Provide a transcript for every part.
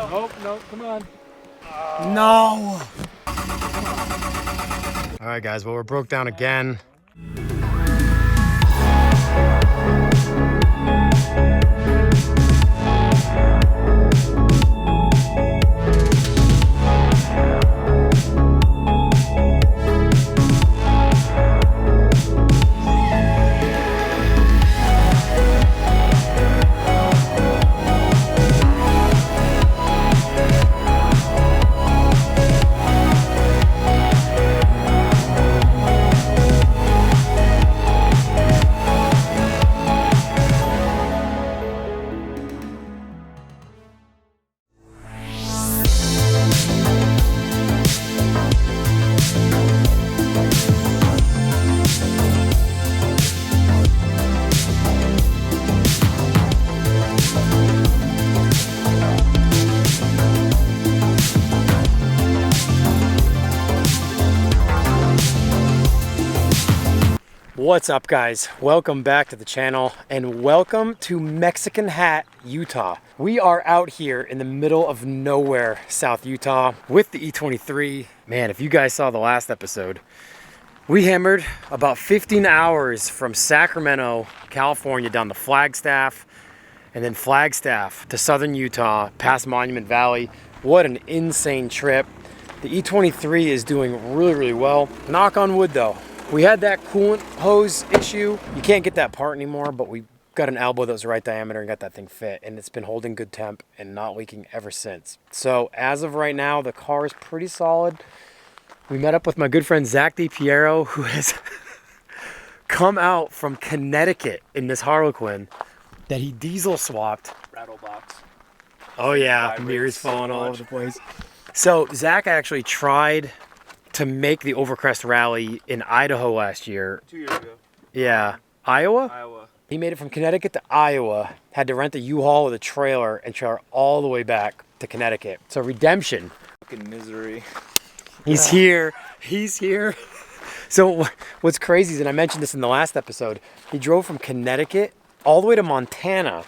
Nope, nope, come on. No! All right, guys, well, we're broke down again. What's up, guys? Welcome back to the channel and welcome to Mexican Hat, Utah. We are out here in the middle of nowhere, South Utah with the E23. Man, if you guys saw the last episode, we hammered about 15 hours from Sacramento, California down to Flagstaff and then Flagstaff to southern Utah past Monument Valley. What an insane trip. The E23 is doing really well. Knock on wood though. We had that coolant hose issue. You can't get that part anymore, but we got an elbow that was the right diameter and got that thing fit, and it's been holding good temp and not leaking ever since. So as of right now, the car is pretty solid. We met up with my good friend Zach DiPiero, who has come out from Connecticut in this Harlequin that he diesel swapped. Rattle box. Oh yeah, mirrors falling all over the place. So Zach actually tried to make the OVERCREST rally in Idaho last year. 2 years ago. Yeah. Iowa? Iowa. He made it from Connecticut to Iowa, had to rent a U-Haul with a trailer and trailer all the way back to Connecticut. So redemption. Fucking misery. He's here. He's here. So what's crazy is, and I mentioned this in the last episode, he drove from Connecticut all the way to Montana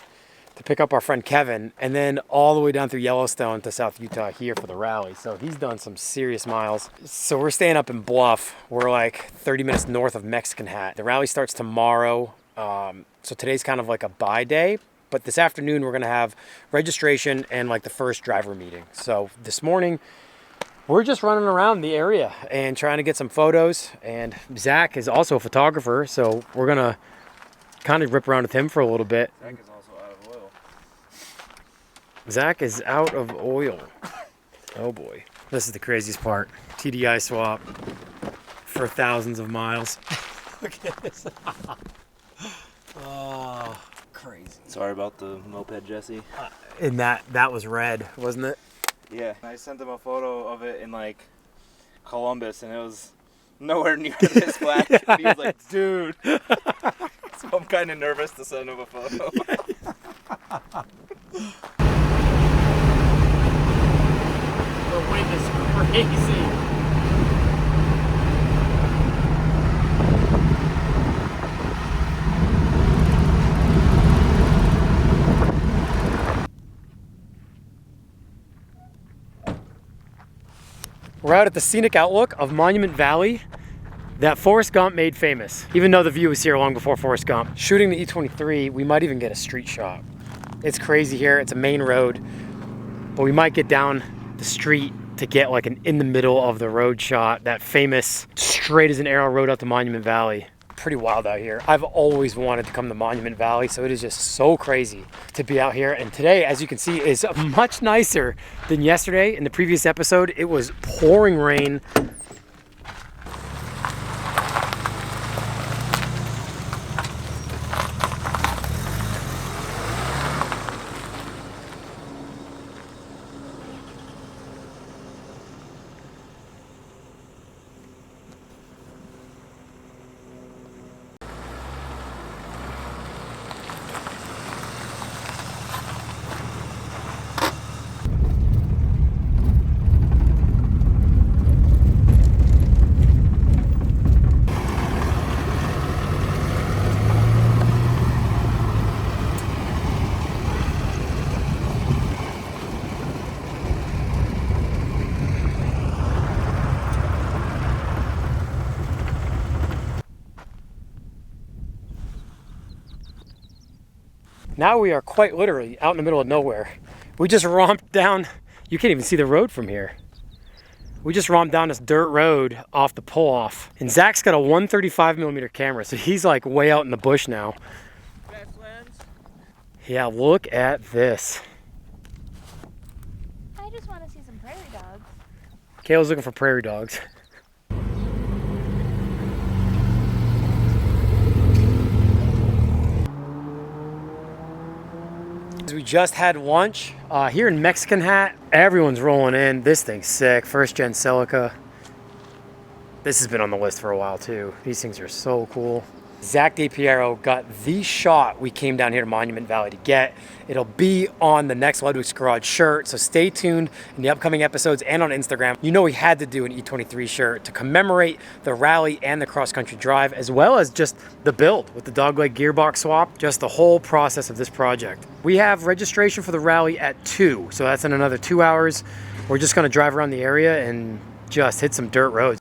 to pick up our friend Kevin, and then all the way down through Yellowstone to South Utah here for the rally. So he's done some serious miles. So we're staying up in Bluff. We're like 30 minutes north of Mexican Hat. The rally starts tomorrow. So today's kind of like a bye day, but this afternoon we're gonna have registration and like the first driver meeting. So this morning we're just running around the area and trying to get some photos, and Zach is also a photographer, so we're gonna kind of rip around with him for a little bit. Zach is out of oil. Oh boy. This is the craziest part. TDI swap for thousands of miles. Look at this. Oh, crazy. Sorry about the moped, Jesse. And that was red, wasn't it? Yeah. I sent him a photo of it in like Columbus, and it was nowhere near this black. And he was like, dude. So I'm kind of nervous to send him a photo. The wind is crazy. We're out at the scenic outlook of Monument Valley that Forrest Gump made famous. Even though the view was here long before Forrest Gump. Shooting the E23, we might even get a street shot. It's crazy here, it's a main road, but we might get down the street to get like an in the middle of the road shot, that famous straight as an arrow road out to Monument Valley. Pretty wild out here. I've always wanted to come to Monument Valley, so it is just so crazy to be out here. And today, as you can see, is much nicer than yesterday. In the previous episode, it was pouring rain. Now we are quite literally out in the middle of nowhere. We just romped down, you can't even see the road from here. We just romped down this dirt road off the pull-off. And Zach's got a 135mm camera, so he's like way out in the bush now. Best lens. Yeah, look at this. I just want to see some prairie dogs. Kayla's looking for prairie dogs. We just had lunch here in Mexican Hat. Everyone's rolling in. This thing's sick. First gen Celica. This has been on the list for a while too. These things are so cool. Zach DePiero got the shot we came down here to Monument Valley to get. It'll be on the next Ludwick's Garage shirt, so stay tuned in the upcoming episodes and on Instagram. You know we had to do an E23 shirt to commemorate the rally and the cross-country drive, as well as just the build with the dogleg gearbox swap, just the whole process of this project. We have registration for the rally at 2, so that's in another 2 hours. We're just gonna drive around the area and just hit some dirt roads.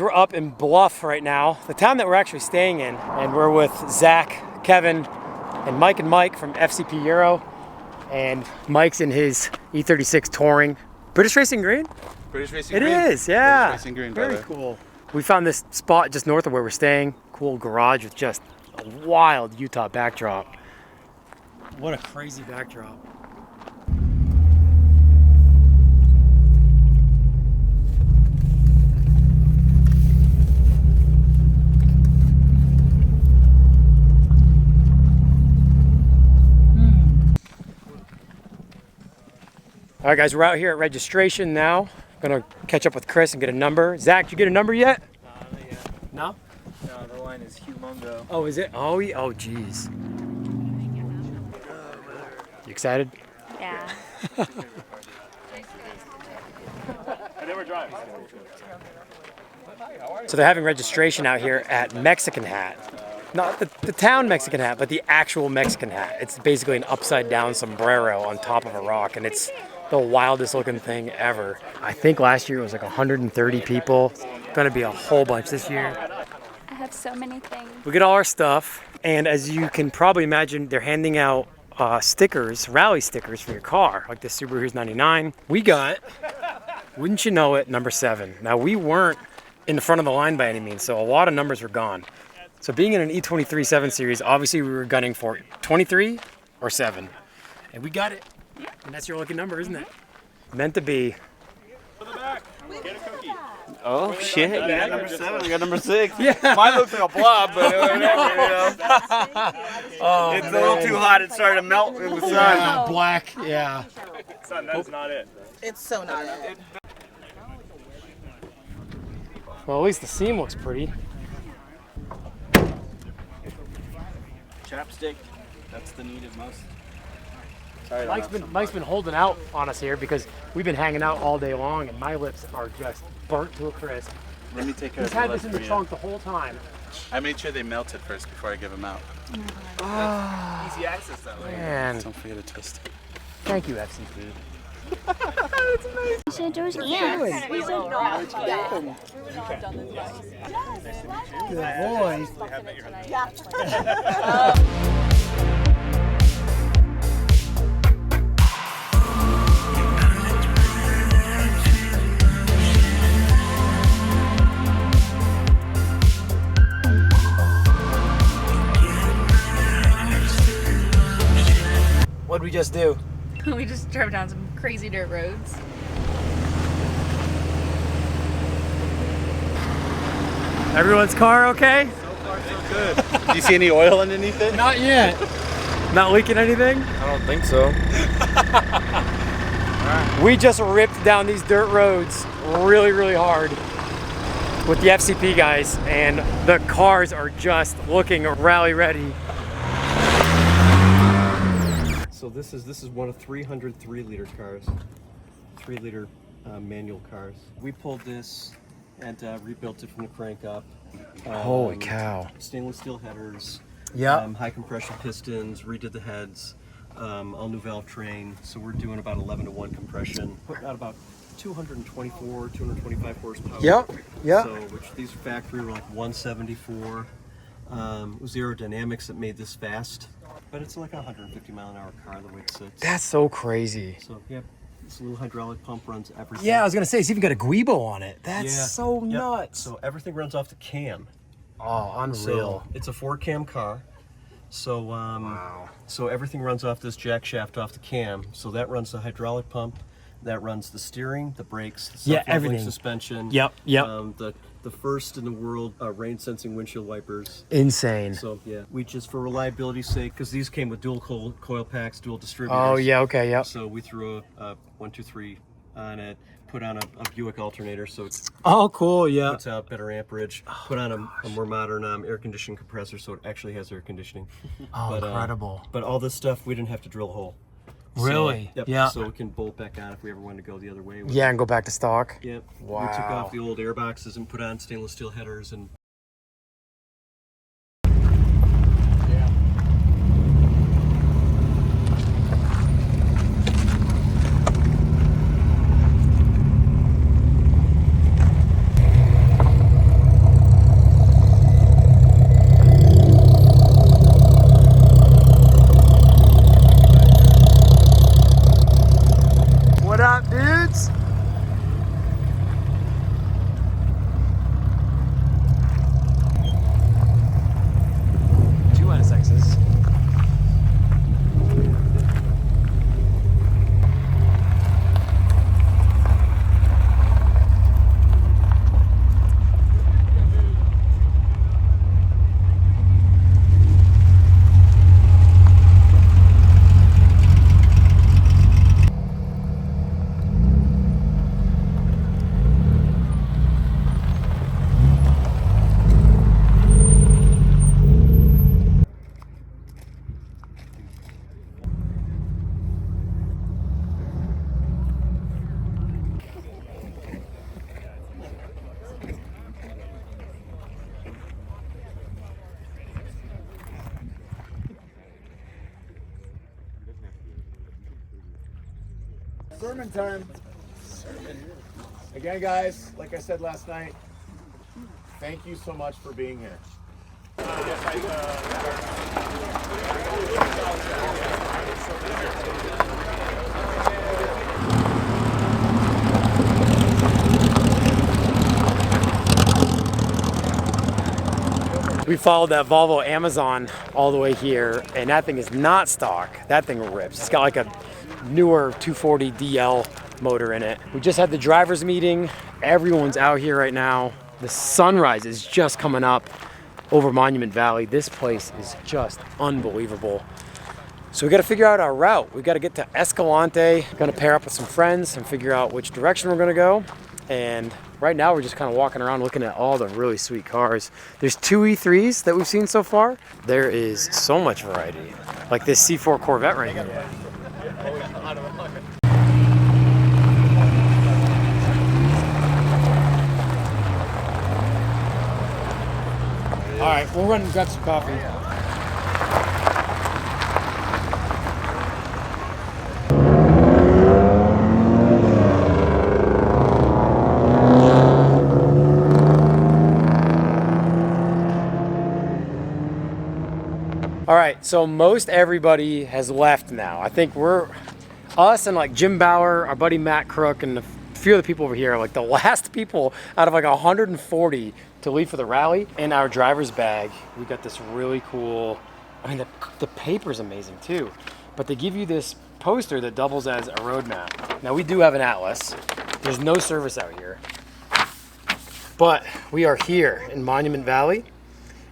We're up in Bluff right now, the town that we're actually staying in, and we're with Zach, Kevin, and Mike from FCP Euro, and Mike's in his E36 touring. British Racing Green? British Racing It Green. is, yeah. British Racing Green, very brother. cool. We found this spot just north of where we're staying. Cool garage with just a wild Utah backdrop. What a crazy backdrop. All right, guys, we're out here at registration now. Gonna catch up with Chris and get a number. Zach, did you get a number yet? Not yet. No? No, the line is humongo. Oh, is it? Oh, oh, geez. You excited? Yeah. I never drive. So they're having registration out here at Mexican Hat. Not the town Mexican Hat, but the actual Mexican Hat. It's basically an upside down sombrero on top of a rock, and it's the wildest looking thing ever. I think last year it was like 130 people. Gonna be a whole bunch this year. I have so many things. We get all our stuff, and as you can probably imagine, they're handing out stickers, rally stickers for your car, like this Subaru Here's 99. We got, wouldn't you know it, number 7. Now we weren't in the front of the line by any means, so a lot of numbers were gone. So being in an E23 7 Series, obviously we were gunning for 23 or 7. And we got it. And that's your lucky number, isn't it? Meant to be. Oh shit! You got number 7. I got number 6. Yeah. Mine looks like a blob, but whatever, you know. Oh, It's a little too hot. It started to melt in the sun. Black, yeah. Son, that's not it. It's so not it. Well, at least the seam looks pretty. Chapstick. That's the needed most. Sorry, Mike's been holding out on us here because we've been hanging out all day long, and my lips are just burnt to a crisp. Let me take care He's of the had left this in the for you. trunk the whole time. I made sure they melted first before I give them out. Easy access that way. Man, Don't forget to twist it. thank you, FCP. So those ants. Good boy. What'd we just do? We just drove down some crazy dirt roads. Everyone's car okay? Good. Do you see any oil underneath it? Not yet. Not leaking anything? I don't think so. We just ripped down these dirt roads really, really hard. with the FCP guys, and the cars are just looking rally ready. So this is one of 300 3-liter cars, 3-liter manual cars. We pulled this and rebuilt it from the crank up. Holy cow. Stainless steel headers, Yep. high compression pistons, redid the heads, all new valve train. So we're doing about 11-to-1 compression, putting out about 224, 225 horsepower. Yep. Yep. So, which these factory were like 174. It was the aerodynamics that made this fast, but it's like a 150-mile-an-hour car the way it sits. That's so crazy. So, yep, this little hydraulic pump runs everything. Yeah, I was gonna say, it's even got a Guibo on it. That's Yeah. so Yep. nuts. So everything runs off the cam. Oh, unreal. So it's a 4-cam car. So Wow. so everything runs off this jack shaft off the cam. So that runs the hydraulic pump, that runs the steering, the brakes, the Yeah, self-leveling everything. suspension. Yep, yep. The first in the world rain sensing windshield wipers. Insane. So yeah, we just for reliability's sake, because these came with dual coil packs, dual distributors. Oh yeah, okay, yep. So we threw a 1, 2, 3 on it, put on a Buick alternator, so it's Oh cool, yeah. puts out better amperage. Put on a more modern air conditioning compressor, so it actually has air conditioning. Oh, incredible. But all this stuff we didn't have to drill a hole. Really? So, yep, Yeah. So it can bolt back on if we ever want to go the other way. Yeah, and go back to stock. Yep. Wow. We took off the old air boxes and put on stainless steel headers and. What up, dudes? Two NSXs. Sermon time. Again, guys, like I said last night, thank you so much for being here. We followed that Volvo Amazon all the way here, and that thing is not stock. That thing rips. It's got like a newer 240 DL motor in it. We just had the driver's meeting. Everyone's out here right now. The sunrise is just coming up over Monument Valley. This place is just unbelievable. So we got to figure out our route. We got to get to Escalante. Gonna pair up with some friends and figure out which direction we're gonna go. And right now we're just kind of walking around looking at all the really sweet cars. There's 2 E3s that we've seen so far. There is so much variety. Like this C4 Corvette right here. All right, we'll run and grab some coffee. All right, so most everybody has left now. I think us and like Jim Bauer, our buddy Matt Crook, and a few of the people over here are like the last people out of like 140 to leave for the rally. In our driver's bag, we got this really cool, I mean, the paper's amazing too, but they give you this poster that doubles as a road map. Now we do have an atlas. There's no service out here, but we are here in Monument Valley,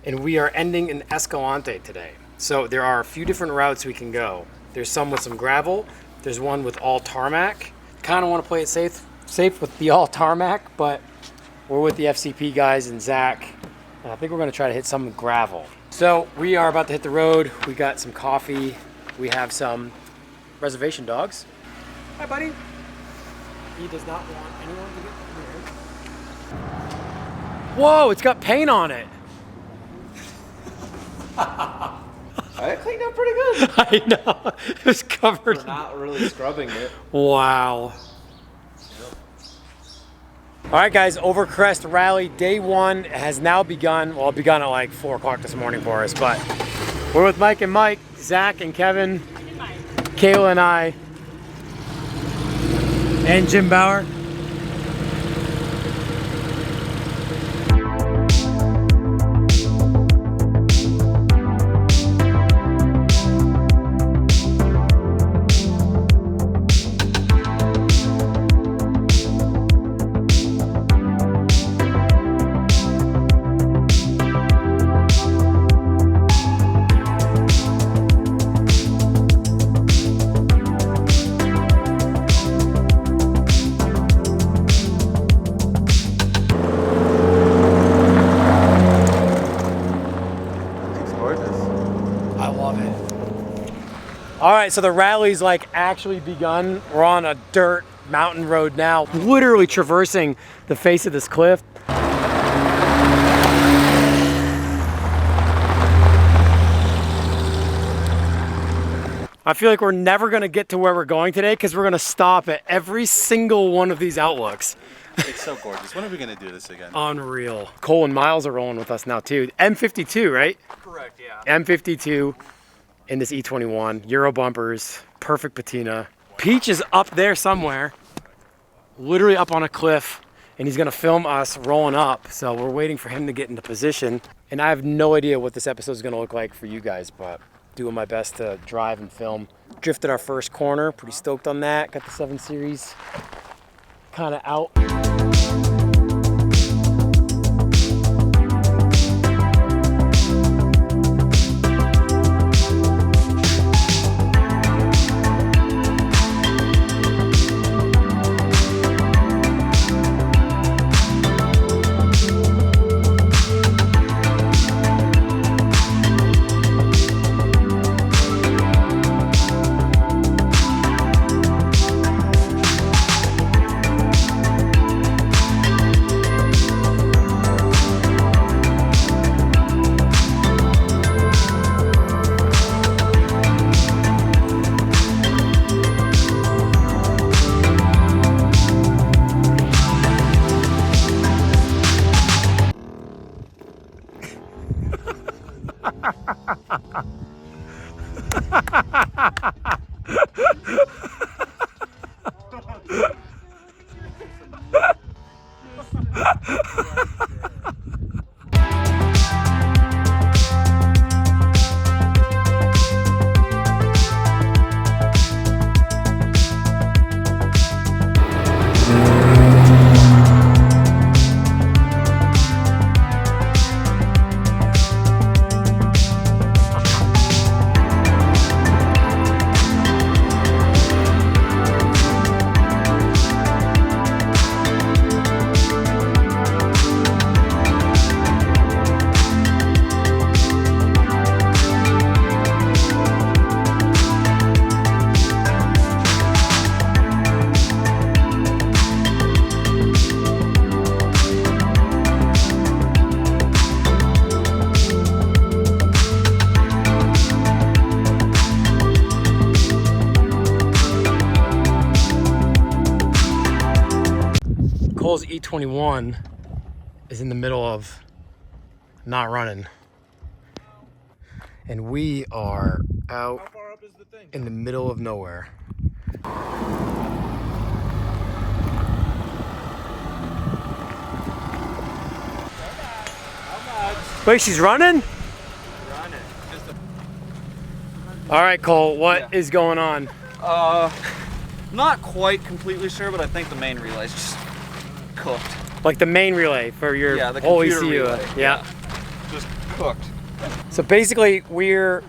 and we are ending in Escalante today. So there are a few different routes we can go. There's some with some gravel. There's one with all tarmac. Kind of want to play it safe with the all tarmac, but We're with the FCP guys and Zach, and I think we're gonna try to hit some gravel. So we are about to hit the road. We got some coffee. We have some reservation dogs. Hi, buddy. He does not want anyone to get near. Whoa, it's got paint on it. I cleaned up pretty good. I know. It was covered. We're not really scrubbing it. Wow. All right, guys, OVERCREST Rally Day 1 has now begun. Well, it begun at like 4 o'clock this morning for us, but we're with Mike and Mike, Zach and Kevin, Kayla and I, and Jim Bauer. All right, so the rally's like actually begun. We're on a dirt mountain road now, literally traversing the face of this cliff. I feel like we're never gonna get to where we're going today because we're gonna stop at every single one of these outlooks. It's so gorgeous. When are we going to do this again? Unreal. Cole and Miles are rolling with us now too. M52, right? Correct, yeah. M52 in this E21. Euro bumpers, perfect patina. Peach is up there somewhere, literally up on a cliff, and he's gonna film us rolling up. So we're waiting for him to get into position. And I have no idea what this episode is gonna look like for you guys, but doing my best to drive and film. Drifted our first corner, pretty stoked on that. Got the 7 Series kind of out. Cole's E21 is in the middle of not running. And we are out in the middle of nowhere. Wait, she's running? Running. All right, Cole, what is going on? Not quite completely sure, but I think the main relay's just cooked. Like the main relay for your the whole computer ECU. relay. Yeah. Just cooked. So basically, we're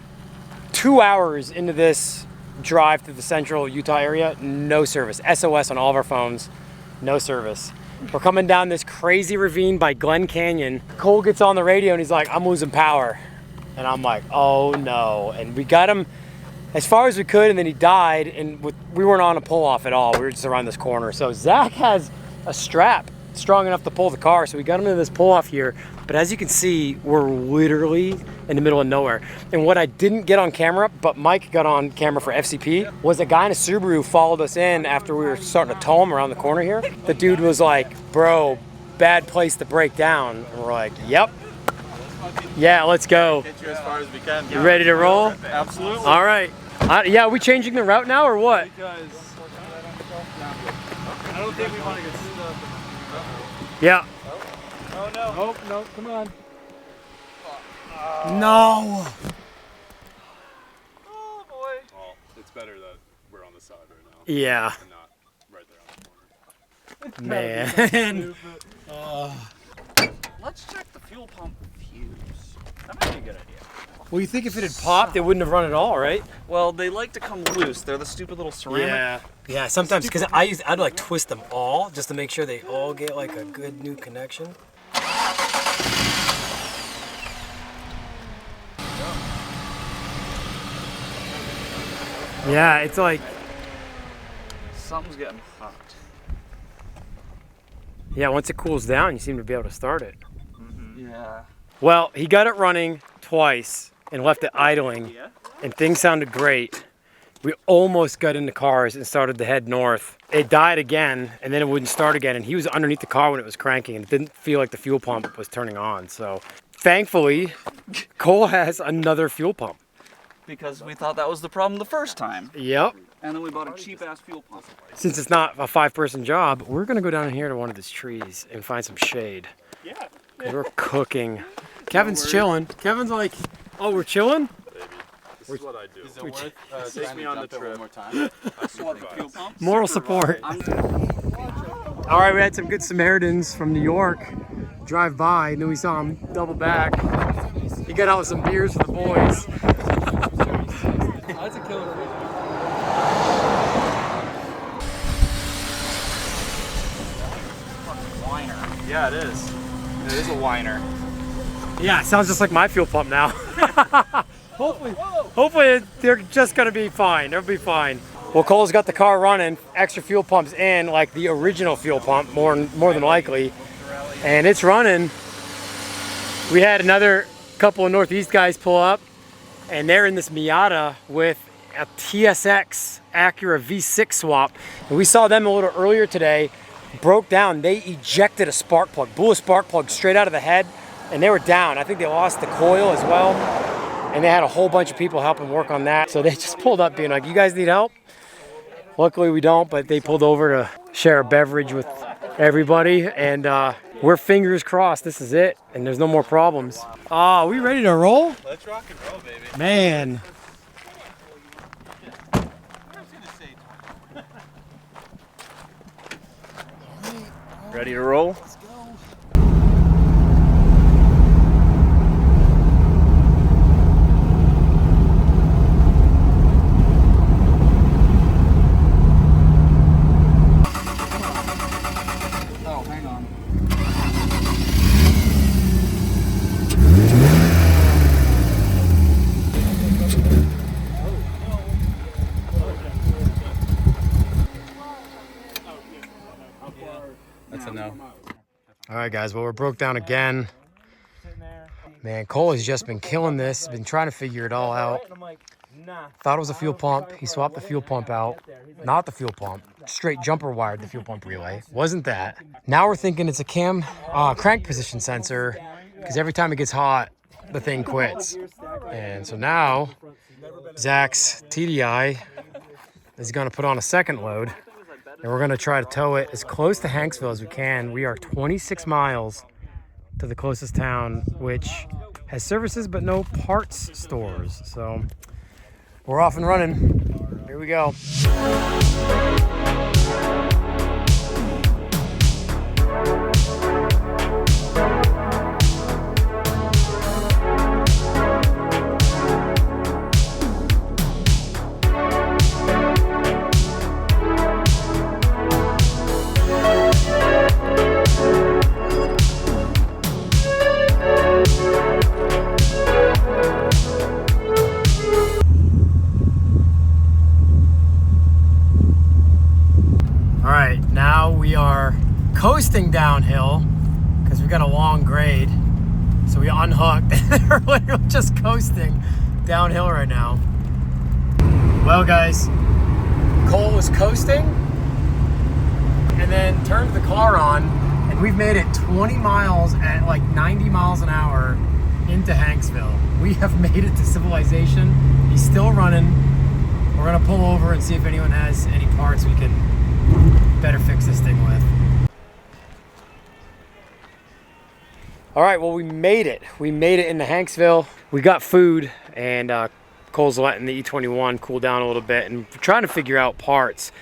2 hours into this drive through the central Utah area, no service. SOS on all of our phones, no service. We're coming down this crazy ravine by Glen Canyon. Cole gets on the radio and he's like, I'm losing power. And I'm like, oh no. And we got him as far as we could, and then he died, and we weren't on a pull off at all. We were just around this corner. So Zach has a strap strong enough to pull the car, so we got him into this pull off here. But as you can see, we're literally in the middle of nowhere. And what I didn't get on camera, but Mike got on camera for FCP, was a guy in a Subaru followed us in after we were starting to tow him around the corner here. The dude was like, bro, bad place to break down. And we're like, yep. Yeah, let's go. Get you as far as we can. You ready to roll? Absolutely. All right. Yeah, are we changing the route now or what? Because I don't think we want to get stuck. Yeah. Oh no. Oh, no, come on. No. Oh boy. Well, it's better that we're on the side right now. Yeah. And not right there on the corner. Man. Let's check the fuel pump fuse. That might be a good idea. Well, you think if it had popped, it wouldn't have run at all, right? Well, they like to come loose. They're the stupid little ceramic. Yeah. Yeah, sometimes, because I'd like twist them all just to make sure they all get like a good new connection. Yeah, it's like, Something's getting hot. yeah, once it cools down, you seem to be able to start it. Yeah. Well, he got it running twice and left it idling, and things sounded great. We almost got into cars and started to head north. It died again, and then it wouldn't start again, and he was underneath the car when it was cranking, and it didn't feel like the fuel pump was turning on. So thankfully, Cole has another fuel pump. Because we thought that was the problem the first time. Yep. And then we bought a cheap ass fuel pump. Since it's not a 5-person job, we're gonna go down here to one of these trees and find some shade. Yeah. 'Cause we're cooking. Kevin's chilling. Kevin's like, oh, we're chilling? Baby, this is what I do. Is it worth Take me on the trip. one more time? Fuel pump? Moral support. All right, we had some good Samaritans from New York drive by, and then we saw him double back. He got out with some beers for the boys. That's a killer. Whiner. Yeah, it is. It is a whiner. Yeah, it sounds just like my fuel pump now. Hopefully they're just gonna be fine. They'll be fine. Well, Cole's got the car running, extra fuel pumps in, like the original fuel pump, more than likely, and it's running. We had another couple of Northeast guys pull up, and they're in this Miata with a TSX Acura V6 swap, and we saw them a little earlier today. Broke down. They ejected a spark plug, blew a spark plug straight out of the head, and they were down. I think they lost the coil as well, and they had a whole bunch of people helping work on that. So they just pulled up being like, you guys need help? Luckily we don't, but they pulled over to share a beverage with everybody, and we're fingers crossed this is it and there's no more problems. Are we ready to roll? Let's rock and roll, baby. Man. Ready to roll? Oh, hang on. That's a no. All right, guys, well, we're broke down again. Man, Cole has just been killing this, been trying to figure it all out. Thought it was a fuel pump. He swapped the fuel pump out. Not the fuel pump. Straight jumper wired the fuel pump relay. Wasn't that. Now we're thinking it's a crank position sensor, because every time it gets hot, the thing quits. And so now, Zach's TDI is going to put on a second load, and we're going to try to tow it as close to Hanksville as we can. We are 26 miles to the closest town, which has services but no parts stores. So we're off and running. Here we go. coasting downhill because we got a long grade. So we unhooked and we're literally just coasting downhill right now. Well guys, Cole was coasting and then turned the car on, and we've made it 20 miles at like 90 miles an hour into Hanksville. We have made it to civilization. He's still running. We're gonna pull over and see if anyone has any parts we can better fix this thing with. All right, well, we made it. We made it into Hanksville. We got food, and Cole's letting the E21 cool down a little bit, and we're trying to figure out parts.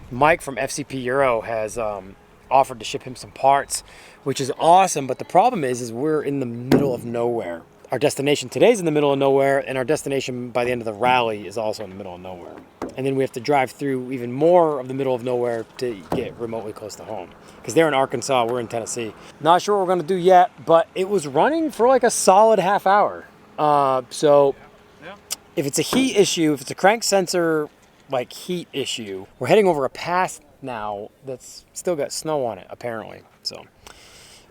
Mike from FCP Euro has offered to ship him some parts, which is awesome, but the problem is we're in the middle of nowhere. Our destination today is in the middle of nowhere, and our destination by the end of the rally is also in the middle of nowhere. And then we have to drive through even more of the middle of nowhere to get remotely close to home. Because they're in Arkansas, we're in Tennessee. Not sure what we're gonna do yet, but it was running for like a solid half hour. So if it's a heat issue, if it's a crank sensor like heat issue, we're heading over a pass now that's still got snow on it apparently. So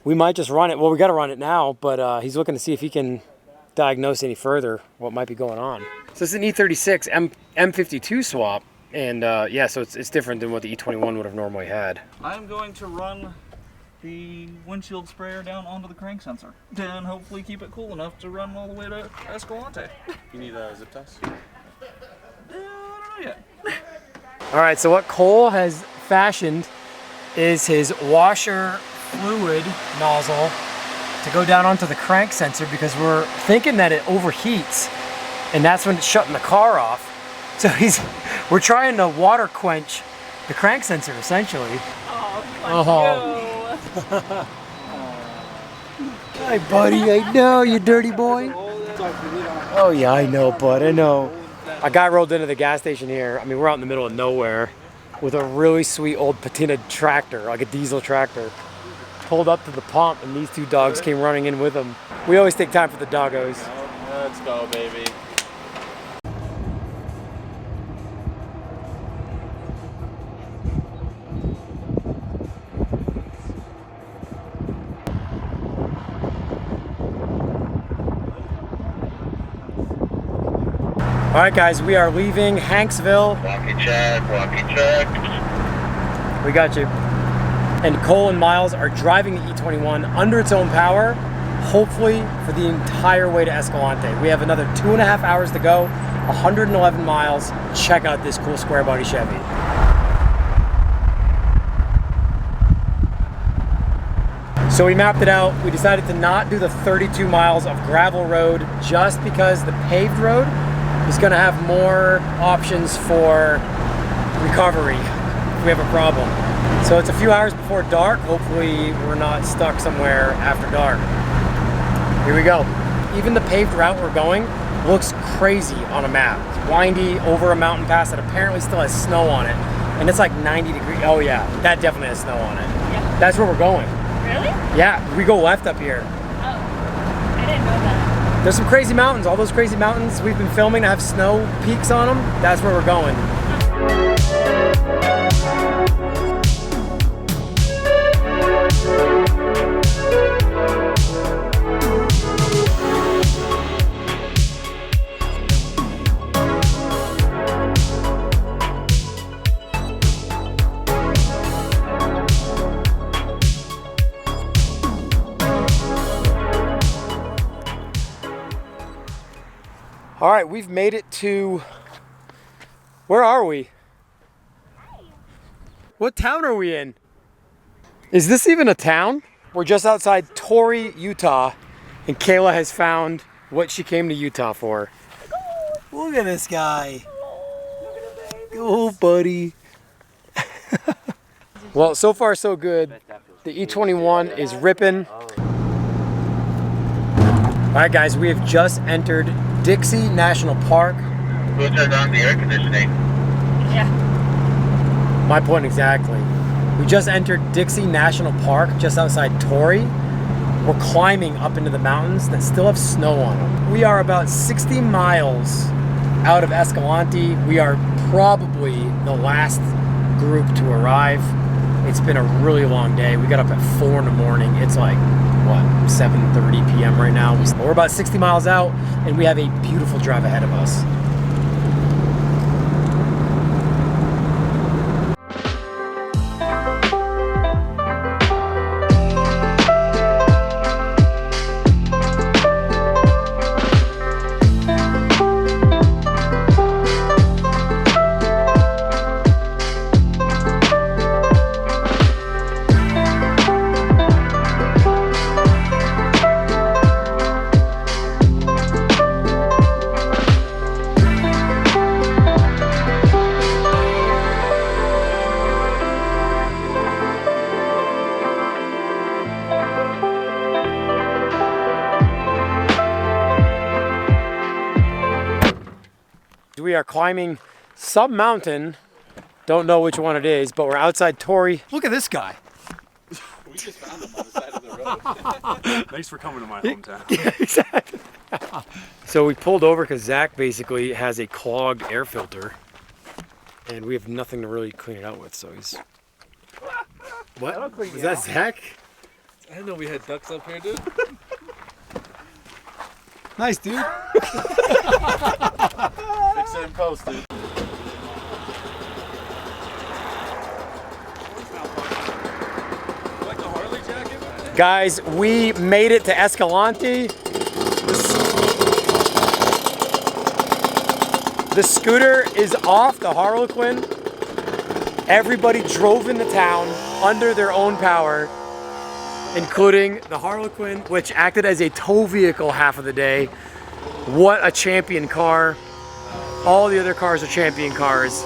we might just run it. Well, we got to run it now, but he's looking to see if he can diagnose any further what might be going on. So it's an E36 M52 swap, and yeah, so it's different than what the E21 would have normally had. I'm going to run the windshield sprayer down onto the crank sensor and hopefully keep it cool enough to run all the way to Escalante. You need a zip test? I don't know yet. All right, so what Cole has fashioned is his washer fluid nozzle to go down onto the crank sensor because we're thinking that it overheats and that's when it's shutting the car off. So we're trying to water quench the crank sensor essentially. Oh. Hi buddy, I know, you dirty boy. Oh yeah, I know, bud, I know. A guy rolled into the gas station here. I mean, we're out in the middle of nowhere with a really sweet old patina tractor, like a diesel tractor. Pulled up to the pump and these two dogs came running in with him. We always take time for the doggos. Let's go, baby. All right, guys, we are leaving Hanksville. Walkie check, walkie check. We got you. And Cole and Miles are driving the E21 under its own power, hopefully for the entire way to Escalante. We have another 2.5 hours to go, 111 miles. Check out this cool square body Chevy. So we mapped it out. We decided to not do the 32 miles of gravel road just because the paved road is gonna have more options for recovery if we have a problem. So it's a few hours before dark. Hopefully we're not stuck somewhere after dark. Here we go. Even the paved route we're going looks crazy on a map. It's windy over a mountain pass that apparently still has snow on it. And it's like 90 degrees. Oh yeah, that definitely has snow on it. Yeah. That's where we're going. Really? Yeah, we go left up here. Oh, I didn't know that. There's some crazy mountains. All those crazy mountains we've been filming that have snow peaks on them. That's where we're going. All right, we've made it to, where are we? What town are we in? Is this even a town? We're just outside Torrey, Utah, and Kayla has found what she came to Utah for. Look at this guy. Oh, buddy. Well, so far so good. The E21 is ripping. All right, guys, we have just entered Dixie National Park. Who turned on the air conditioning? Yeah. My point exactly. We just entered Dixie National Park just outside Torrey. We're climbing up into the mountains that still have snow on them. We are about 60 miles out of Escalante. We are probably the last group to arrive. It's been a really long day. We got up at 4 in the morning. It's like, what, 7:30 p.m. right now. We're about 60 miles out, and we have a beautiful drive ahead of us. We are climbing some mountain. Don't know which one it is, but we're outside Torrey. Look at this guy. We just found him on the side of the road. Thanks for coming to my hometown. Yeah, exactly. So we pulled over because Zach basically has a clogged air filter, and we have nothing to really clean it out with. So he's. What? Is that Zach? I didn't know we had ducks up here, dude. Nice, dude. Fix it in post, dude. Like the Harley jacket? Guys, we made it to Escalante. The scooter is off the Harlequin. Everybody drove into town under their own power, including the Harlequin, which acted as a tow vehicle half of the day. What a champion car. All the other cars are champion cars.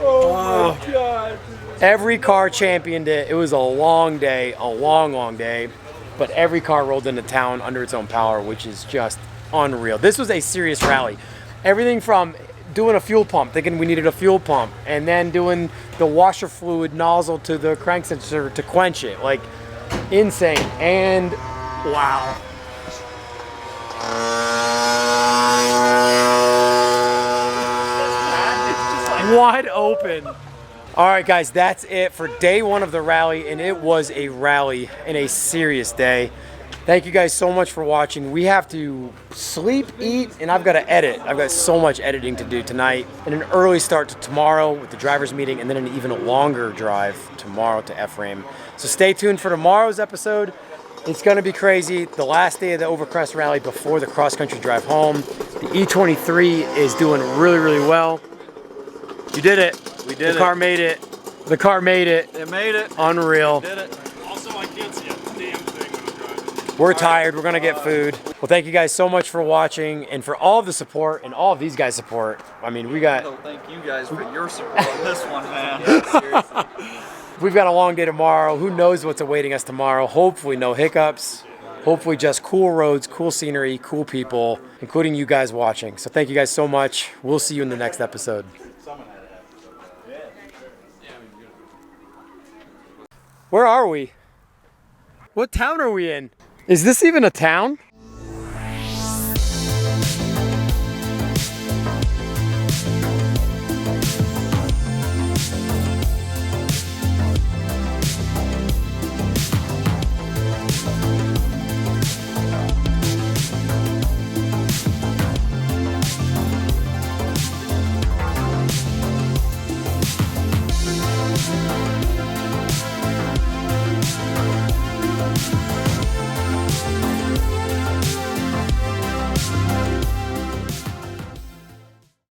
Oh my God. Every car championed it. It was a long day, a long day. But every car rolled into town under its own power, which is just unreal. This was a serious rally. Everything from doing a fuel pump, thinking we needed a fuel pump, and then doing the washer fluid nozzle to the crank sensor to quench it. Like, insane. And wow. Wide open. All right, guys, that's it for day one of the rally, and it was a rally and a serious day. Thank you guys so much for watching. We have to sleep, eat, and I've got to edit. I've got so much editing to do tonight, and an early start to tomorrow with the driver's meeting, and then an even longer drive tomorrow to Ephraim. So stay tuned for tomorrow's episode. It's going to be crazy. The last day of the OVERCREST rally before the cross-country drive home. The E23 is doing really, really well. You did it. We did it. The car made it. The car made it. It made it. Unreal. We did it. Also, I can't see a damn thing when I'm driving. We're tired. We're going to get food. Well, thank you guys so much for watching and for all of the support and all of these guys' support. I mean, we got... So thank you guys for your support on this one, man. Seriously. We've got a long day tomorrow. Who knows what's awaiting us tomorrow? Hopefully no hiccups. Hopefully just cool roads, cool scenery, cool people, including you guys watching. So thank you guys so much. We'll see you in the next episode. Where are we? What town are we in? Is this even a town?